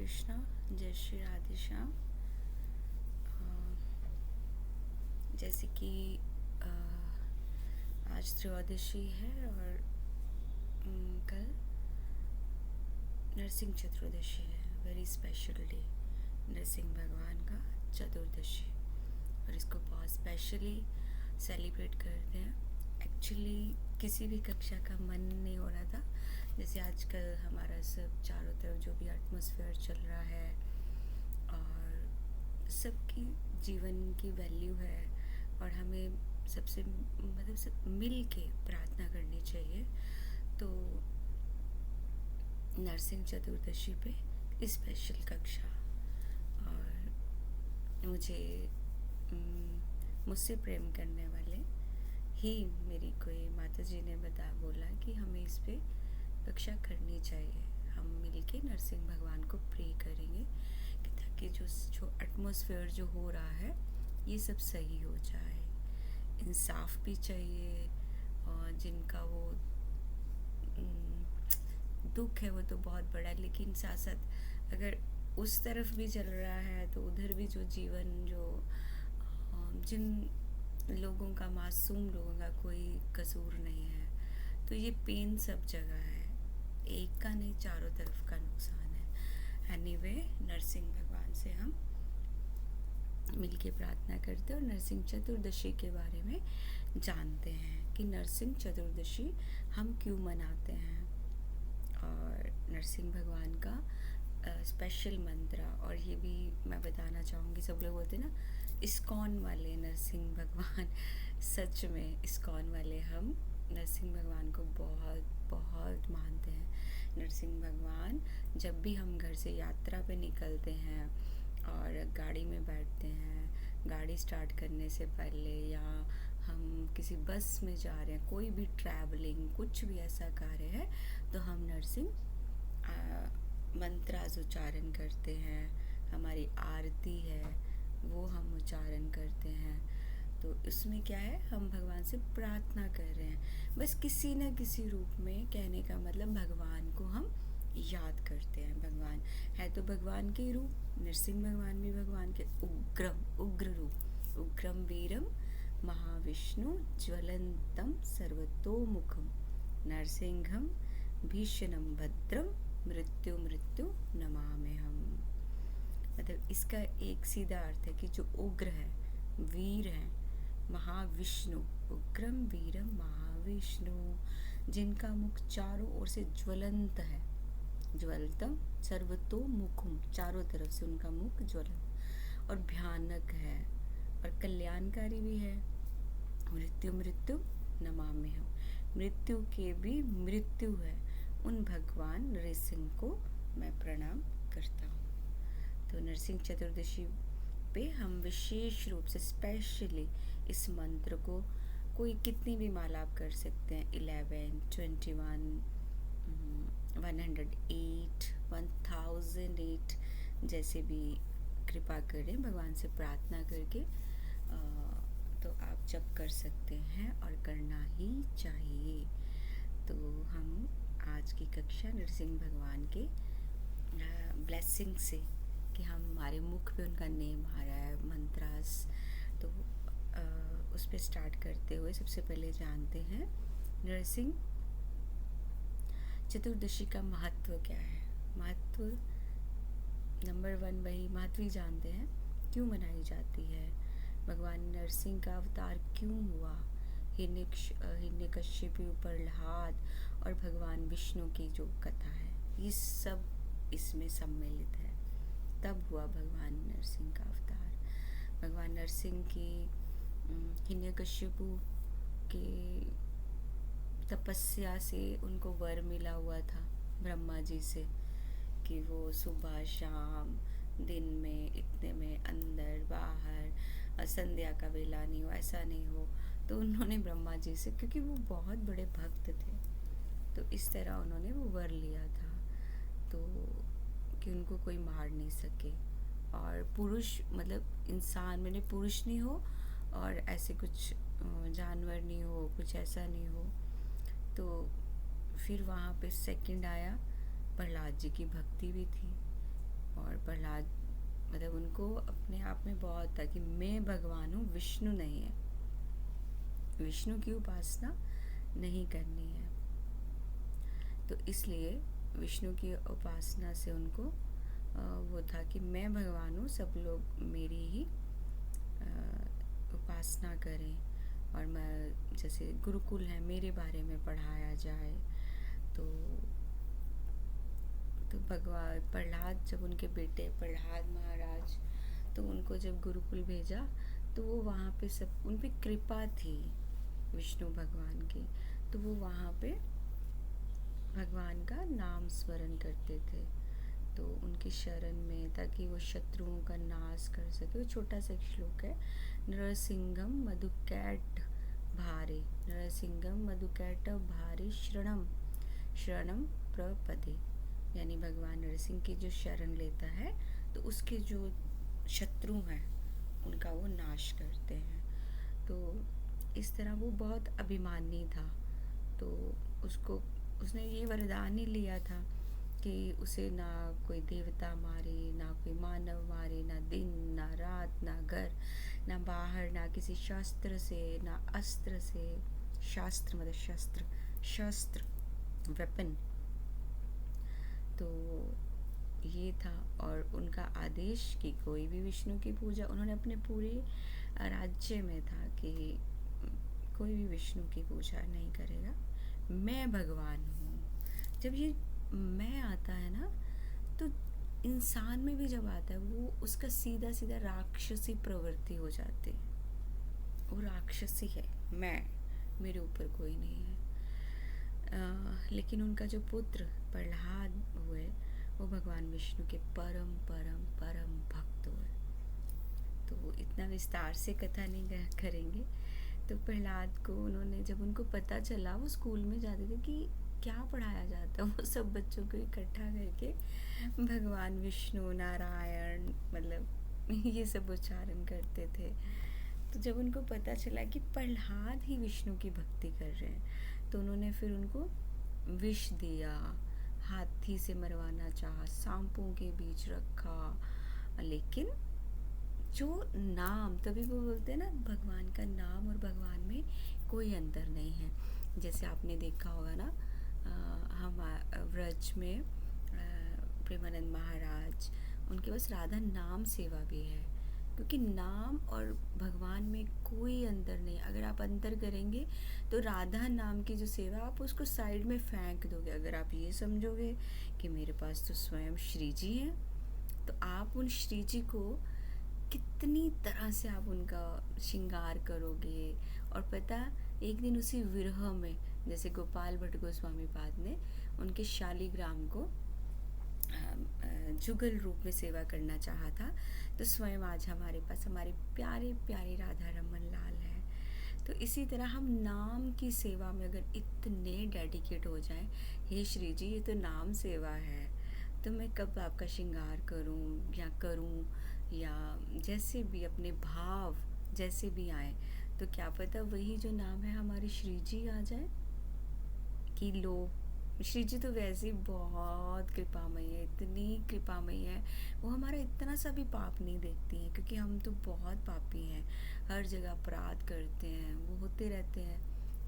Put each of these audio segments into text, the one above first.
कृष्णा। जय श्री राधे श्याम। जैसे कि आज त्रयोदशी है और कल नरसिंह चतुर्दशी है। वेरी स्पेशल डे, नरसिंह भगवान का चतुर्दशी, और इसको बहुत स्पेशली सेलिब्रेट करते हैं। एक्चुअली किसी भी कक्षा का मन नहीं हो रहा था। जैसे आजकल हमारा सब चारों तरफ जो भी एटमॉस्फेयर चल रहा है और सबकी जीवन की वैल्यू है, और हमें सबसे मतलब सब मिल के प्रार्थना करनी चाहिए। तो नरसिंह चतुर्दशी पे स्पेशल कक्षा, और मुझसे प्रेम करने वाले ही मेरी कोई माता जी ने बोला कि हमें इस पे कक्षा करनी चाहिए। हम मिलके नरसिंह भगवान को प्रे करेंगे कि ताकि जो एटमॉस्फेयर जो हो रहा है ये सब सही हो जाए। इंसाफ भी चाहिए, और जिनका वो दुख है वो तो बहुत बड़ा है, लेकिन साथ साथ अगर उस तरफ भी चल रहा है तो उधर भी जो जीवन जो जिन लोगों का, मासूम लोगों का कोई कसूर नहीं है, तो ये पेन सब जगह है। एक का नहीं, चारों तरफ का नुकसान है। एनीवे, नरसिंह भगवान से हम मिलके प्रार्थना करते हैं और नरसिंह चतुर्दशी के बारे में जानते हैं कि नरसिंह चतुर्दशी हम क्यों मनाते हैं, और नरसिंह भगवान का स्पेशल मंत्र। और ये भी मैं बताना चाहूँगी, सब लोग बोलते हैं ना इस्कॉन वाले नरसिंह भगवान, सच में इस्कॉन वाले हम नरसिंह भगवान को बहुत बहुत मानते हैं। नरसिंह भगवान, जब भी हम घर से यात्रा पे निकलते हैं और गाड़ी में बैठते हैं, गाड़ी स्टार्ट करने से पहले, या हम किसी बस में जा रहे हैं, कोई भी ट्रैवलिंग कुछ भी ऐसा कार्य है, तो हम नरसिंह मंत्रास उच्चारण करते हैं। हमारी आरती है वो हम उच्चारण करते हैं। तो इसमें क्या है, हम भगवान से प्रार्थना कर रहे हैं, बस किसी न किसी रूप में। कहने का मतलब भगवान को हम याद करते हैं। भगवान है तो भगवान के रूप, नरसिंह भगवान भी भगवान के उग्र रूप। उग्रम वीरम महाविष्णु ज्वलंतम सर्वतोमुखम नरसिंहम भीषणम भद्रम मृत्यु मृत्यु नमाम्यहम्। मतलब इसका एक सीधा अर्थ है कि जो उग्र है, वीर है, महाविष्णु, उग्रम वीरम महाविष्णु, जिनका मुख चारों ओर से ज्वलंत है, ज्वलतम सर्वतोमुखम, चारों तरफ से उनका मुख ज्वलन और भयानक है, और कल्याणकारी भी है। मृत्यु मृत्यु नमाम्यहम्, मृत्यु के भी मृत्यु है, उन भगवान नरसिंह को मैं प्रणाम करता हूँ। तो नरसिंह चतुर्दशी पे हम विशेष रूप से स्पेशली इस मंत्र को, कोई कितनी भी माला आप कर सकते हैं, 11, 21, 108, 1008, जैसे भी कृपा करें भगवान से प्रार्थना करके, तो आप जप कर सकते हैं और करना ही चाहिए। तो हम आज की कक्षा नरसिंह भगवान के ब्लेसिंग से, कि हमारे मुख पे उनका नेम आ रहा है, मंत्रास, तो उस पर स्टार्ट करते हुए सबसे पहले जानते हैं नरसिंह चतुर्दशी का महत्व क्या है। महत्व नंबर 1 वही महत्व ही जानते हैं, क्यों मनाई जाती है, भगवान नरसिंह का अवतार क्यों हुआ, हिरण्यकश्यप प्रहलाद और भगवान विष्णु की जो कथा है, ये सब इसमें सम्मिलित है। तब हुआ भगवान नरसिंह का अवतार। भगवान नरसिंह की हिरण्यकश्यप के तपस्या से उनको वर मिला हुआ था ब्रह्मा जी से, कि वो सुबह शाम दिन में इतने में अंदर बाहर, संध्या का वेला नहीं हो, ऐसा नहीं हो। तो उन्होंने ब्रह्मा जी से, क्योंकि वो बहुत बड़े भक्त थे, तो इस तरह उन्होंने वो वर लिया था, तो कि उनको कोई मार नहीं सके, और पुरुष मतलब इंसान, मैंने पुरुष नहीं हो और ऐसे कुछ जानवर नहीं हो, कुछ ऐसा नहीं हो। तो फिर वहाँ पे सेकंड आया, प्रहलाद जी की भक्ति भी थी, और प्रहलाद मतलब उनको अपने आप में बहुत था कि मैं भगवान हूँ, विष्णु नहीं है, विष्णु की उपासना नहीं करनी है। तो इसलिए विष्णु की उपासना से उनको वो था कि मैं भगवान हूँ, सब लोग मेरी ही उपासना करें, और मैं जैसे गुरुकुल है मेरे बारे में पढ़ाया जाए। तो भगवान प्रहलाद, जब उनके बेटे प्रहलाद महाराज, तो उनको जब गुरुकुल भेजा तो वो वहाँ पे सब उन पे कृपा थी विष्णु भगवान की, तो वो वहाँ पे भगवान का नाम स्मरण करते थे। तो उनकी शरण में, ताकि वो शत्रुओं का नाश कर सके। वो छोटा सा एक श्लोक है, नरसिंहम मधुकैट भारे, नरसिंहम मधुकैट भारे शरणम शरणम प्रपदे, यानी भगवान नरसिंह की जो शरण लेता है तो उसके जो शत्रु हैं उनका वो नाश करते हैं। तो इस तरह वो बहुत अभिमानी था। तो उसने ये वरदान ही लिया था कि उसे ना कोई देवता मारे, ना कोई मानव मारे, ना दिन ना रात, ना घर ना बाहर, ना किसी शास्त्र से, ना अस्त्र से। शास्त्र मतलब शस्त्र वेपन। तो ये था, और उनका आदेश कि कोई भी विष्णु की पूजा, उन्होंने अपने पूरे राज्य में था कि कोई भी विष्णु की पूजा नहीं करेगा, मैं भगवान हूँ। जब ये मैं आता है ना, तो इंसान में भी जब आता है वो उसका सीधा सीधा राक्षसी प्रवृत्ति हो जाती है। वो राक्षसी है, मेरे ऊपर कोई नहीं है। लेकिन उनका जो पुत्र प्रहलाद हुए वो भगवान विष्णु के परम परम परम भक्त हुए। तो इतना विस्तार से कथा नहीं करेंगे। तो प्रहलाद को उन्होंने, जब उनको पता चला, वो स्कूल में जाते थे कि क्या पढ़ाया जाता, वो सब बच्चों को इकट्ठा करके भगवान विष्णु नारायण मतलब ये सब उच्चारण करते थे। तो जब उनको पता चला कि प्रहलाद ही विष्णु की भक्ति कर रहे हैं, तो उन्होंने फिर उनको विष दिया, हाथी से मरवाना चाहा, सांपों के बीच रखा। लेकिन जो नाम, तभी वो बोलते हैं ना, भगवान का नाम और भगवान में कोई अंतर नहीं है। जैसे आपने देखा होगा ना, हम व्रज में प्रेमानंद महाराज, उनके पास राधा नाम सेवा भी है, क्योंकि नाम और भगवान में कोई अंतर नहीं। अगर आप अंतर करेंगे तो राधा नाम की जो सेवा, आप उसको साइड में फेंक दोगे। अगर आप ये समझोगे कि मेरे पास तो स्वयं श्री जी हैं, तो आप उन श्री जी को कितनी तरह से आप उनका श्रृंगार करोगे। और पता, एक दिन उसी विरह में, जैसे गोपाल भट्ट गोस्वामी पाद ने उनके शालिग्राम को जुगल रूप में सेवा करना चाहा था, तो स्वयं आज हमारे पास हमारे प्यारे प्यारे राधा रमन लाल है। तो इसी तरह हम नाम की सेवा में अगर इतने डेडिकेट हो जाएं, हे श्री जी ये तो नाम सेवा है, तो मैं कब आपका श्रृंगार करूं या करूं, या जैसे भी अपने भाव जैसे भी आए, तो क्या पता वही जो नाम है हमारी श्री जी आ जाए। कि लो, श्री जी तो वैसे ही बहुत कृपामयी है, इतनी कृपामयी है, वो हमारा इतना सा भी पाप नहीं देखती हैं, क्योंकि हम तो बहुत पापी हैं, हर जगह अपराध करते हैं, वो होते रहते हैं,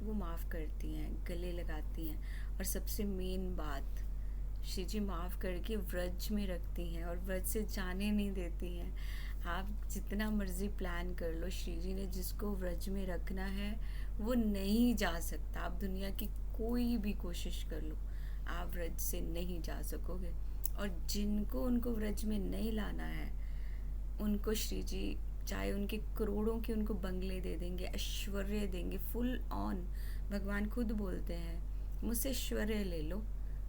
वो माफ़ करती हैं, गले लगाती हैं। और सबसे मेन बात, श्री जी माफ़ करके व्रज में रखती हैं और व्रज से जाने नहीं देती हैं। आप जितना मर्जी प्लान कर लो, श्री जी ने जिसको व्रज में रखना है वो नहीं जा सकता। आप दुनिया की कोई भी कोशिश कर लो, आप व्रज से नहीं जा सकोगे। और जिनको उनको व्रज में नहीं लाना है, उनको श्री जी चाहे उनके करोड़ों के उनको बंगले दे देंगे, ऐश्वर्य देंगे फुल ऑन। भगवान खुद बोलते हैं, मुझसे ऐश्वर्य ले लो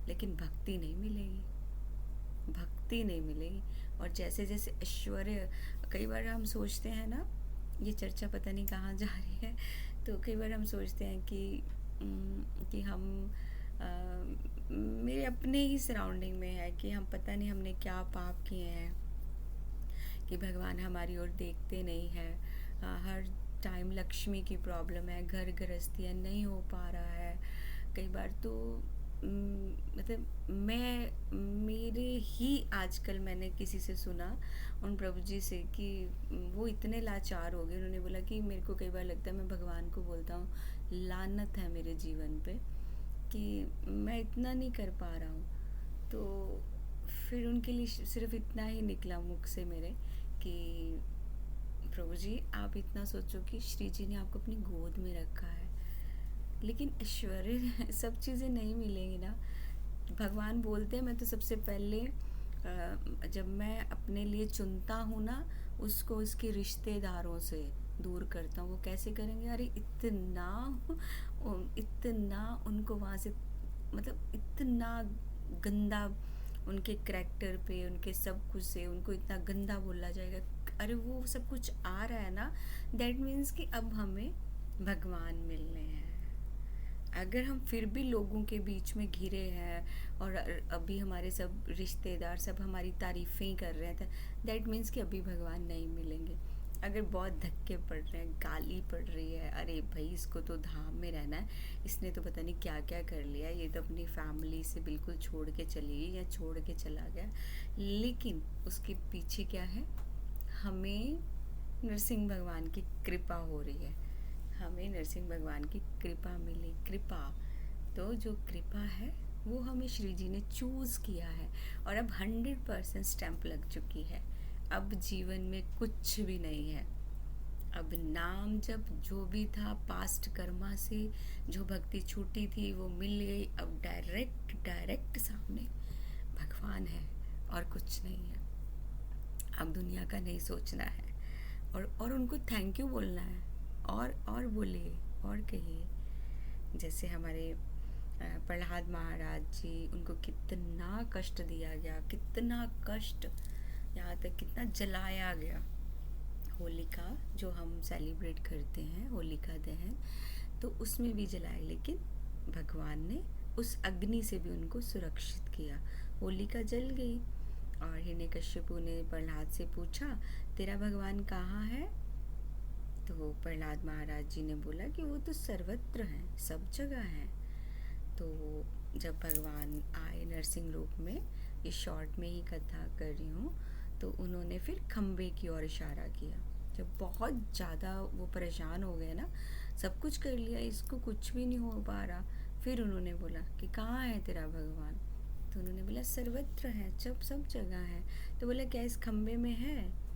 लेकिन भक्ति नहीं मिलेगी, भक्ति नहीं मिलेगी। और जैसे जैसे ऐश्वर्य, कई बार हम सोचते हैं ना, ये चर्चा पता नहीं कहाँ जा रही है, तो कई बार हम सोचते हैं कि हम मेरे अपने ही सराउंडिंग में है कि हम पता नहीं हमने क्या पाप किए हैं कि भगवान हमारी ओर देखते नहीं हैं। हर टाइम लक्ष्मी की प्रॉब्लम है, घर गृहस्थी है, नहीं हो पा रहा है। कई बार तो मतलब मैं मेरे ही आजकल मैंने किसी से सुना उन प्रभु जी से कि वो इतने लाचार हो गए। उन्होंने बोला कि मेरे को कई बार लगता है, मैं भगवान को बोलता हूँ लानत है मेरे जीवन पे कि मैं इतना नहीं कर पा रहा हूँ। तो फिर उनके लिए सिर्फ इतना ही निकला मुख से मेरे कि प्रभु जी आप इतना सोचो कि श्री जी ने आपको अपनी गोद में रखा है, लेकिन ऐश्वर्य सब चीज़ें नहीं मिलेंगी ना। भगवान बोलते हैं मैं तो सबसे पहले जब मैं अपने लिए चुनता हूँ ना, उसको उसके रिश्तेदारों से दूर करता हूँ। वो कैसे करेंगे? अरे इतना उनको वहाँ से, मतलब इतना गंदा उनके करैक्टर पे, उनके सब कुछ से उनको इतना गंदा बोला जाएगा। अरे वो सब कुछ आ रहा है ना, दैट मीन्स कि अब हमें भगवान मिलने हैं। अगर हम फिर भी लोगों के बीच में घिरे हैं और अभी हमारे सब रिश्तेदार सब हमारी तारीफ़ें ही कर रहे हैं, दैट मीन्स कि अभी भगवान नहीं मिलेंगे। अगर बहुत धक्के पड़ रहे हैं, गाली पड़ रही है, अरे भाई इसको तो धाम में रहना है, इसने तो पता नहीं क्या क्या कर लिया, ये तो अपनी फैमिली से बिल्कुल छोड़ के चली गई या छोड़ के चला गया, लेकिन उसके पीछे क्या है? हमें नरसिंह भगवान की कृपा हो रही है, हमें नरसिंह भगवान की कृपा मिली। कृपा तो जो कृपा है वो हमें श्री जी ने चूज़ किया है और अब 100% स्टैंप लग चुकी है। अब जीवन में कुछ भी नहीं है। अब नाम जब जो भी था पास्ट कर्मा से जो भक्ति छूटी थी वो मिल गई। अब डायरेक्ट सामने भगवान है और कुछ नहीं है। अब दुनिया का नहीं सोचना है और उनको थैंक यू बोलना है। और बोलिए और कहिए। जैसे हमारे प्रहलाद महाराज जी, उनको कितना कष्ट दिया गया, कितना कष्ट, यहाँ तक कितना जलाया गया। होलिका जो हम सेलिब्रेट करते हैं, होलिका दहन, तो उसमें भी जलाया, लेकिन भगवान ने उस अग्नि से भी उनको सुरक्षित किया। होलिका जल गई और हिरण्यकश्यपु ने प्रहलाद से पूछा तेरा भगवान कहाँ है? तो प्रहलाद महाराज जी ने बोला कि वो तो सर्वत्र हैं, सब जगह हैं। तो जब भगवान आए नरसिंह रूप में, इस शॉर्ट में ही कथा कर रही हूँ, तो उन्होंने फिर खम्बे की ओर इशारा किया। जब बहुत ज़्यादा वो परेशान हो गए ना, सब कुछ कर लिया, इसको कुछ भी नहीं हो पा रहा, फिर उन्होंने बोला कि कहाँ है तेरा भगवान? तो उन्होंने बोला सर्वत्र है, सब जगह है। तो बोला क्या इस खम्बे में है?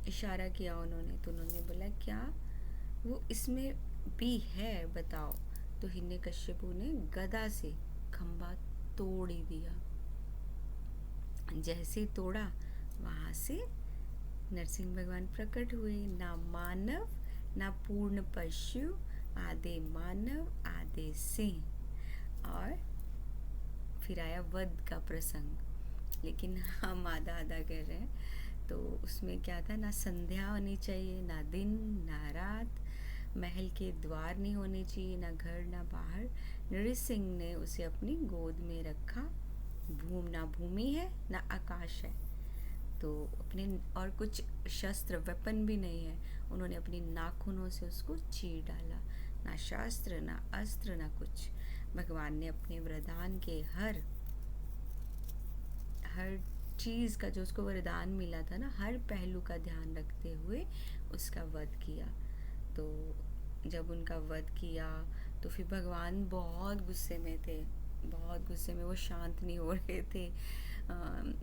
इशारा किया उन्होंने। तो उन्होंने बोला क्या वो इसमें भी है, बताओ। तो हिरण्यकश्यपु ने गदा से खंबा तोड़ ही दिया। जैसे तोड़ा, वहाँ से नरसिंह भगवान प्रकट हुए। ना मानव ना पूर्ण पशु, आधे मानव आधे सिंह। और फिर आया वध का प्रसंग, लेकिन हम आधा आधा कर रहे हैं। तो उसमें क्या था, ना संध्या होनी चाहिए, ना दिन ना रात, महल के द्वार नहीं होने चाहिए, ना घर ना बाहर। नृसिंह ने उसे अपनी गोद में रखा। ना भूमि है ना आकाश है, तो अपने और कुछ शस्त्र वेपन भी नहीं है, उन्होंने अपनी नाखूनों से उसको चीर डाला। ना शास्त्र ना अस्त्र ना कुछ। भगवान ने अपने वरदान के हर चीज़ का, जो उसको वरदान मिला था ना, हर पहलू का ध्यान रखते हुए उसका वध किया। तो जब उनका वध किया तो फिर भगवान बहुत गुस्से में थे, बहुत गुस्से में, वो शांत नहीं हो रहे थे।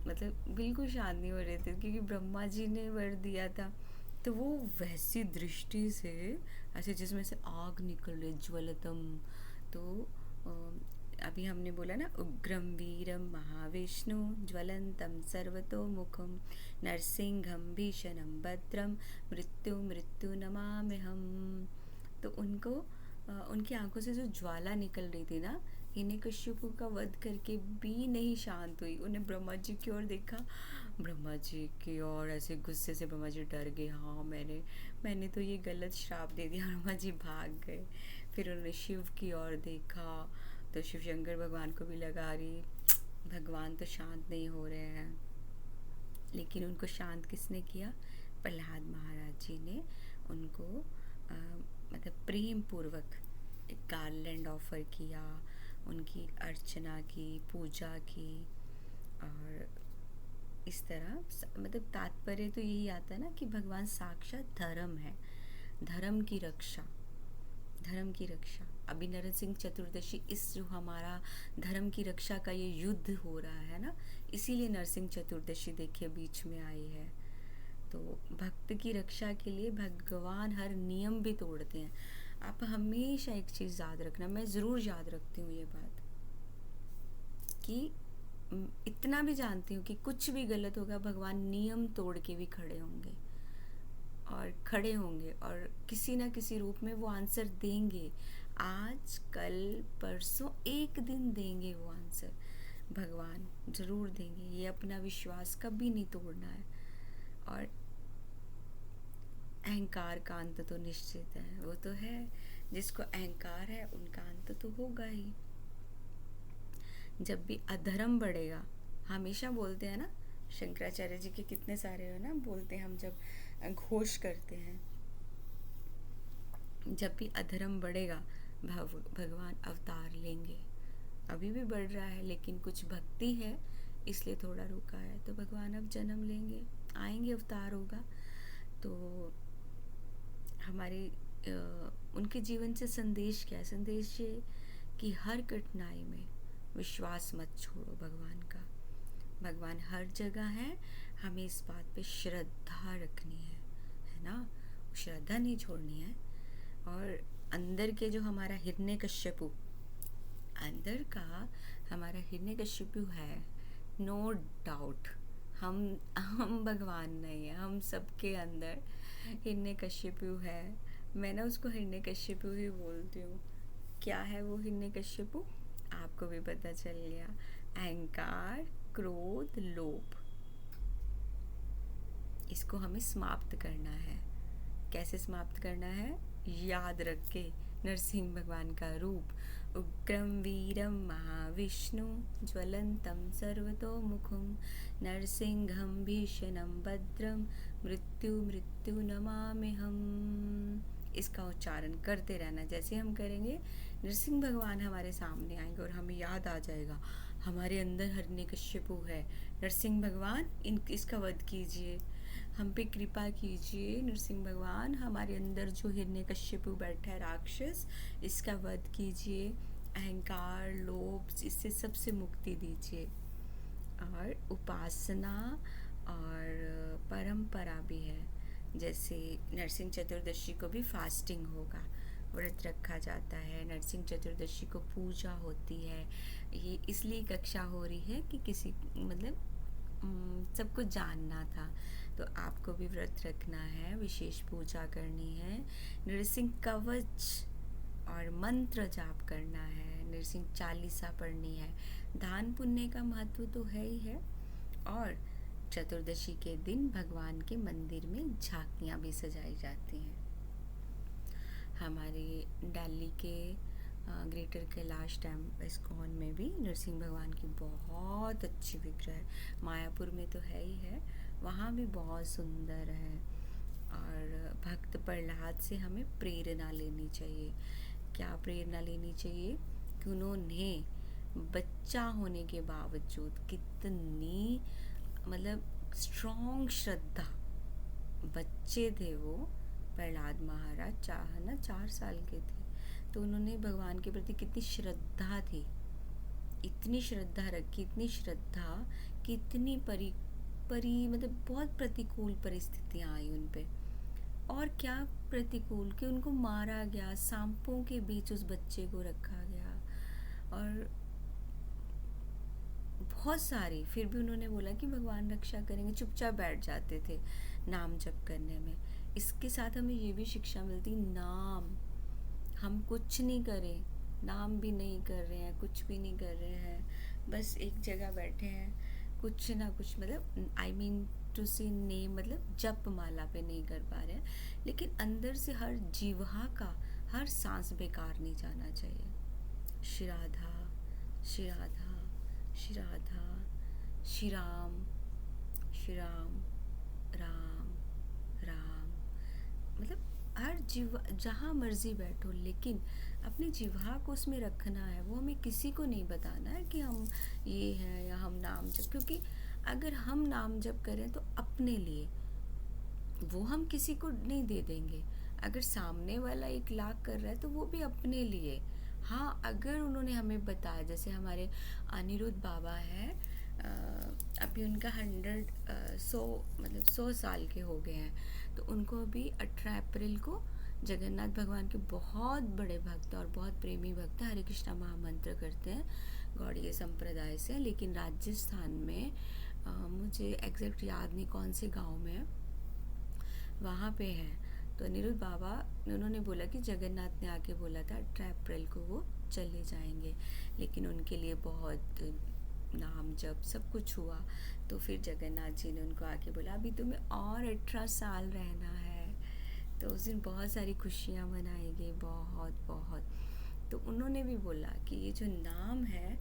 मतलब बिल्कुल शांत नहीं हो रहे थे, क्योंकि ब्रह्मा जी ने वर दिया था। तो वो वैसी दृष्टि से, ऐसे जिसमें से आग निकल रही, ज्वलतम। तो अभी हमने बोला ना, उग्रम वीरम महाविष्णु ज्वलंतम सर्वतोमुखम नरसिंहम भीषणम भद्रम मृत्यु नमाम्यहम। तो उनको उनकी आंखों से जो ज्वाला निकल रही थी ना, हिरण्यकश्यपु का वध करके भी नहीं शांत हुई। उन्हें ब्रह्मा जी की ओर देखा, ब्रह्मा जी की ओर ऐसे गुस्से से ब्रह्मा जी डर गए। हाँ, मैंने तो ये गलत श्राप दे दिया। ब्रह्मा जी भाग गए। फिर उन्होंने शिव की ओर देखा, तो शिव शंकर भगवान को भी लगा रही भगवान तो शांत नहीं हो रहे हैं। लेकिन उनको शांत किसने किया? प्रहलाद महाराज जी ने उनको मतलब प्रेम पूर्वक एक गार्लैंड ऑफर किया, उनकी अर्चना की, पूजा की। और इस तरह मतलब तात्पर्य तो यही आता है ना कि भगवान साक्षात धर्म है, धर्म की रक्षा, धर्म की रक्षा। अभी नरसिंह चतुर्दशी, इस जो हमारा धर्म की रक्षा का ये युद्ध हो रहा है ना, इसीलिए नरसिंह चतुर्दशी देखिए बीच में आई है। तो भक्त की रक्षा के लिए भगवान हर नियम भी तोड़ते हैं। आप हमेशा एक चीज़ याद रखना, मैं ज़रूर याद रखती हूँ ये बात, कि इतना भी जानती हूँ कि कुछ भी गलत होगा, भगवान नियम तोड़ के भी खड़े होंगे, और खड़े होंगे, और किसी ना किसी रूप में वो आंसर देंगे। आज कल परसों एक दिन देंगे वो आंसर, भगवान ज़रूर देंगे। ये अपना विश्वास कभी नहीं तोड़ना है। और अहंकार का अंत तो निश्चित है, वो तो है, जिसको अहंकार है उनका अंत तो होगा ही। जब भी अधर्म बढ़ेगा, हमेशा बोलते हैं ना, शंकराचार्य जी के कितने सारे है ना, बोलते हैं हम जब घोष करते हैं, जब भी अधर्म बढ़ेगा भगवान अवतार लेंगे। अभी भी बढ़ रहा है, लेकिन कुछ भक्ति है इसलिए थोड़ा रुका है, तो भगवान अब जन्म लेंगे, आएंगे, अवतार होगा। तो हमारे उनके जीवन से संदेश क्या है? संदेश ये कि हर कठिनाई में विश्वास मत छोड़ो भगवान का। भगवान हर जगह है, हमें इस बात पे श्रद्धा रखनी है ना, श्रद्धा नहीं छोड़नी है। और अंदर के जो हमारा हिरण्यकश्यपु, अंदर का हमारा हिरण्यकश्यपु है, नो डाउट, हम भगवान नहीं है, हम सबके अंदर हिरण्यकश्यपु है। मैं ना उसको हिरण्यकश्यपु ही बोलती हूँ। क्या है वो हिरण्यकश्यपु? आपको भी पता चल गया, अहंकार, क्रोध, लोभ, इसको हमें समाप्त करना है। कैसे समाप्त करना है? याद रख के, नरसिंह भगवान का रूप, उग्रम वीरम महाविष्णु ज्वलंतम सर्वतोमुखम नरसिंहम भीषणम भद्रम मृत्यु मृत्यु नमाम्यहम्। इसका उच्चारण करते रहना। जैसे हम करेंगे, नरसिंह भगवान हमारे सामने आएंगे और हमें याद आ जाएगा हमारे अंदर हिरण्यकश्यपु है, नरसिंह भगवान इसका वध कीजिए, हम पे कृपा कीजिए, नरसिंह भगवान हमारे अंदर जो हिरण्यकश्यपु बैठा है राक्षस, इसका वध कीजिए, अहंकार, लोभ, इससे सबसे मुक्ति दीजिए। और उपासना और परंपरा भी है, जैसे नरसिंह चतुर्दशी को भी फास्टिंग होगा, व्रत रखा जाता है, नरसिंह चतुर्दशी को पूजा होती है। ये इसलिए कक्षा हो रही है कि किसी मतलब सबको जानना था, तो आपको भी व्रत रखना है, विशेष पूजा करनी है, नरसिंह कवच और मंत्र जाप करना है, नरसिंह चालीसा पढ़नी है। दान पुण्य का महत्व तो है ही है, और चतुर्दशी के दिन भगवान के मंदिर में झांकियाँ भी सजाई जाती हैं। हमारे दिल्ली के ग्रेटर कैलाश टेम्पल इस्कॉन में भी नरसिंह भगवान की बहुत अच्छी विग्रह है। मायापुर में तो है ही है, वहाँ भी बहुत सुंदर है। और भक्त प्रहलाद से हमें प्रेरणा लेनी चाहिए। क्या प्रेरणा लेनी चाहिए? कि उन्होंने बच्चा होने के बावजूद कितनी मतलब स्ट्रॉन्ग श्रद्धा, बच्चे थे वो, प्रहलाद महाराज ना 4 साल के थे, तो उन्होंने भगवान के प्रति कितनी श्रद्धा थी, इतनी श्रद्धा रखी, इतनी श्रद्धा कि इतनी परी मतलब बहुत प्रतिकूल परिस्थितियाँ आई उन पे। और क्या प्रतिकूल कि उनको मारा गया, सांपों के बीच उस बच्चे को रखा गया, और बहुत सारी, फिर भी उन्होंने बोला कि भगवान रक्षा करेंगे, चुपचाप बैठ जाते थे नाम जप करने में। इसके साथ हमें ये भी शिक्षा मिलती, नाम, हम कुछ नहीं करें, नाम भी नहीं कर रहे हैं, कुछ भी नहीं कर रहे हैं, बस एक जगह बैठे हैं, कुछ ना कुछ मतलब I mean to see name, मतलब जप माला पे नहीं कर पा रहे हैं, लेकिन अंदर से हर जीवहा का हर सांस बेकार नहीं जाना चाहिए। श्री राधा, श्री राधा, श्री राधा, श्री राम, श्री राम, राम राम, मतलब हर जीव जहाँ मर्जी बैठो, लेकिन अपनी जिह्वा को उसमें रखना है। वो हमें किसी को नहीं बताना है कि हम ये हैं या हम नाम जप, क्योंकि अगर हम नाम जप करें तो अपने लिए, वो हम किसी को नहीं दे देंगे। अगर सामने वाला 1 लाख कर रहा है तो वो भी अपने लिए। हाँ, अगर उन्होंने हमें बताया, जैसे हमारे अनिरुद्ध बाबा हैं, अभी उनका 100 मतलब 100 साल के हो गए हैं, तो उनको अभी 18 अप्रैल को जगन्नाथ भगवान के बहुत बड़े भक्त और बहुत प्रेमी भक्त हैं, हरे कृष्णा महामंत्र करते हैं, गौड़ीय संप्रदाय से, लेकिन राजस्थान में मुझे एग्जैक्ट याद नहीं कौन से गांव में है, वहाँ पे है। तो अनिरुद्ध बाबा ने, उन्होंने बोला कि जगन्नाथ ने आके बोला था 18 अप्रैल को वो चले जाएंगे, लेकिन उनके लिए बहुत नाम जप सब कुछ हुआ। तो फिर जगन्नाथ जी ने उनको आके बोला अभी तुम्हें और 18 साल रहना है। तो उस दिन बहुत सारी खुशियाँ मनाई गई, बहुत बहुत। तो उन्होंने भी बोला कि ये जो नाम है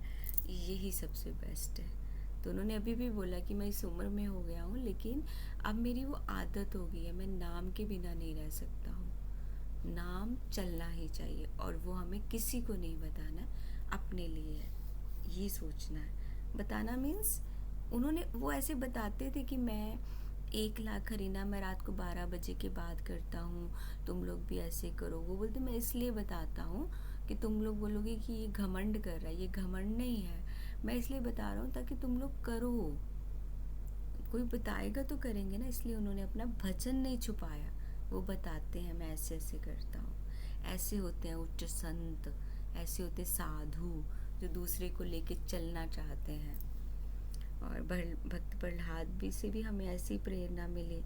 यही सबसे बेस्ट है। तो उन्होंने अभी भी बोला कि मैं इस उम्र में हो गया हूँ, लेकिन अब मेरी वो आदत हो गई है, मैं नाम के बिना नहीं रह सकता हूँ। नाम चलना ही चाहिए, और वो हमें किसी को नहीं बताना है, अपने लिए है, ये सोचना है। बताना मीन्स उन्होंने वो ऐसे बताते थे कि मैं 1 लाख हरीना मैं रात को 12 बजे के बाद करता हूँ, तुम लोग भी ऐसे करो। वो बोलते मैं इसलिए बताता हूँ कि तुम लोग बोलोगे कि ये घमंड कर रहा है, ये घमंड नहीं है, मैं इसलिए बता रहा हूँ ताकि तुम लोग करो। कोई बताएगा तो करेंगे ना, इसलिए उन्होंने अपना भजन नहीं छुपाया, वो बताते हैं मैं ऐसे ऐसे करता हूँ। ऐसे होते हैं उच्च संत, ऐसे होते साधु जो दूसरे को लेके चलना चाहते हैं। और भक्त प्रहलाद भी से भी हमें ऐसी प्रेरणा मिले,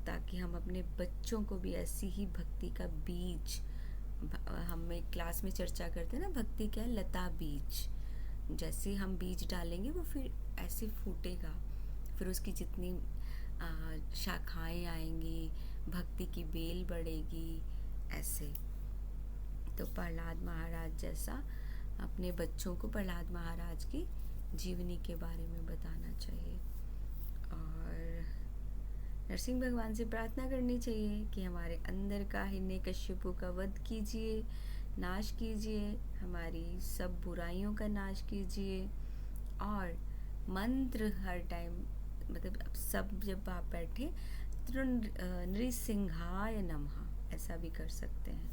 ताकि हम अपने बच्चों को भी ऐसी ही भक्ति का बीज, हम एक क्लास में चर्चा करते हैं ना, भक्ति क्या है, लता बीज, जैसे हम बीज डालेंगे वो फिर ऐसे फूटेगा, फिर उसकी जितनी शाखाएं आएंगी, भक्ति की बेल बढ़ेगी, ऐसे। तो प्रहलाद महाराज जैसा अपने बच्चों को प्रहलाद महाराज की जीवनी के बारे में बताना चाहिए। और नरसिंह भगवान से प्रार्थना करनी चाहिए कि हमारे अंदर का हिरण्यकश्यपु का वध कीजिए, नाश कीजिए, हमारी सब बुराइयों का नाश कीजिए। और मंत्र हर टाइम, मतलब सब जब आप बैठे तो नृसिंहाय नमः ऐसा भी कर सकते हैं,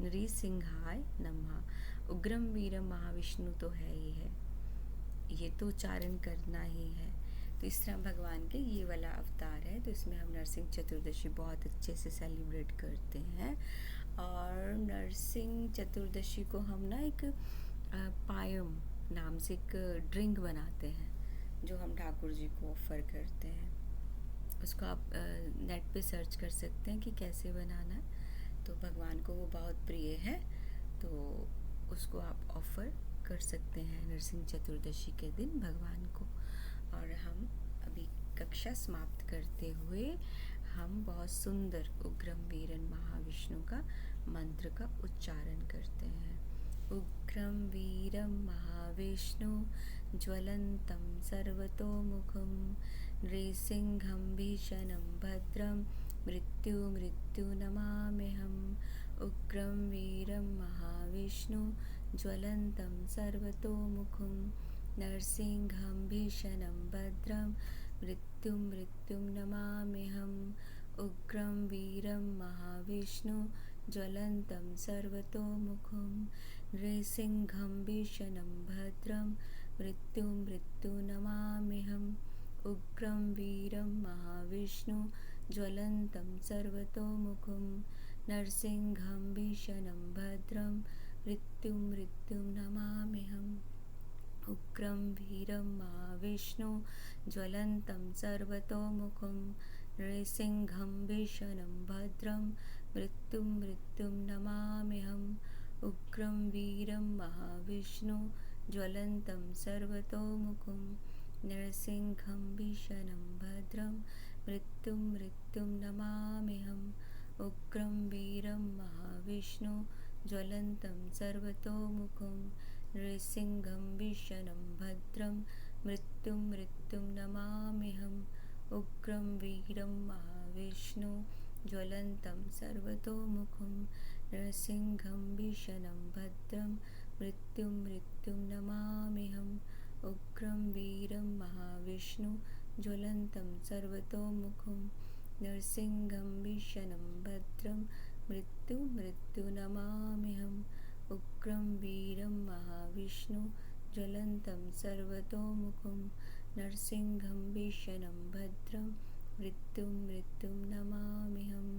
नृसिंहाय नमः। उग्रम वीरम महाविष्णु तो है ही है, ये तो उच्चारण करना ही है। तो इस तरह भगवान के ये वाला अवतार है, तो इसमें हम नरसिंह चतुर्दशी बहुत अच्छे से सेलिब्रेट करते हैं। और नरसिंह चतुर्दशी को हम ना एक पायम नाम से एक ड्रिंक बनाते हैं, जो हम ठाकुर जी को ऑफ़र करते हैं। उसको आप नेट पे सर्च कर सकते हैं कि कैसे बनाना है। तो भगवान को वो बहुत प्रिय है, तो उसको आप ऑफ़र कर सकते हैं नरसिंह चतुर्दशी के दिन भगवान को। और हम अभी कक्षा समाप्त करते हुए हम बहुत सुंदर उग्रम वीरन महाविष्णु का मंत्र का उच्चारण करते हैं। उग्रम वीरम महाविष्णु ज्वलंतं सर्वतोमुखं नृसिंहं भीषणं भद्रं मृत्यु नमाम्यहम्। उग्रं वीरं महाविष्णु ज्वलंतं सर्वतोमुखं नरसिंहं भीषणं भद्रं मृत्यु नमाम्यहम्। उग्रं वीरं महाविष्णु ज्वलंतं सर्वतोमुखं नृसिंहं भीषणं भद्रं मृत्यु नमाम्यहम्। उग्रं वीरं महाविष्णु ज्वलंतं सर्वतोमुखं नरसिंहं भीषणं भद्रं मृत्यु नमाम्यहम्। उग्रं वीरं महाविष्णु ज्वलंतं सर्वतोमुखं नृसिंहं भीषणं भद्रं मृत्यु नमाम्यहम्। उग्रं वीरं महाविष्णु ज्वलंतं सर्वतोमुखं नरसिंहं भीषणं भद्रं मृत्यु नमाम्यहम्। उग्रं वीरं महाविष्णु ज्वलंतं सर्वतोमुखं नृसिंहं भीषणं भद्रं मृत्यु नमाम्यहम्। उग्रं वीरं महाविष्णु ज्वलन्तं सर्वतोमुखं नरसिंहं भीषणं भद्रं मृत्युं नमाम्यहम् उग्रं वीरं महाविष्णु ज्वलन्तं सर्वतोमुखं नरसिंहं भीषणं भद्रं मृत्युं नमाम्यहम् उग्रं वीरं महाविष्णु ज्वलन्तं सर्वतोमुखं नरसिंहं भीषणं भद्रं मृत्युं नमाम्यहम्।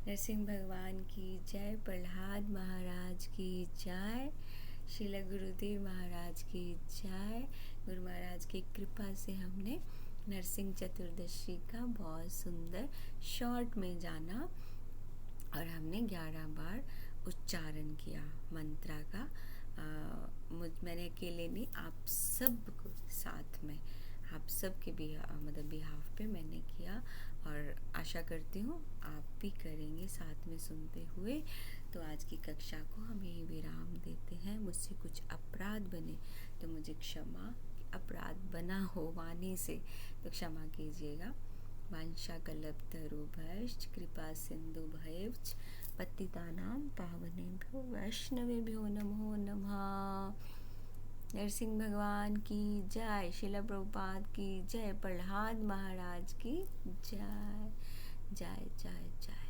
नरसिंह भगवान की जय, प्रहलाद महाराज की जय, श्रील गुरुदेव महाराज की जय। गुरु महाराज की कृपा से हमने नरसिंह चतुर्दशी का बहुत सुंदर शॉर्ट में जाना और हमने 11 बार उच्चारण किया मंत्रा का। मैंने अकेले नहीं, आप सबको साथ में, आप सब के बिहाफ पे मैंने किया और आशा करती हूँ आप भी करेंगे साथ में सुनते हुए। तो आज की कक्षा को हम यही विराम देते हैं। मुझसे कुछ अपराध बने तो मुझे क्षमा, अपराध बना हो वाणी से तो क्षमा कीजिएगा। वांछा कल्पतरुभ्यश्च कृपा सिंधु भैवच पतितानां पावनेभ्यो वैष्णवेभ्यो नमो नमः। नरसिंह भगवान की जय, श्रील प्रभुपाद की जय, प्रहलाद महाराज की जय। जय जय जय।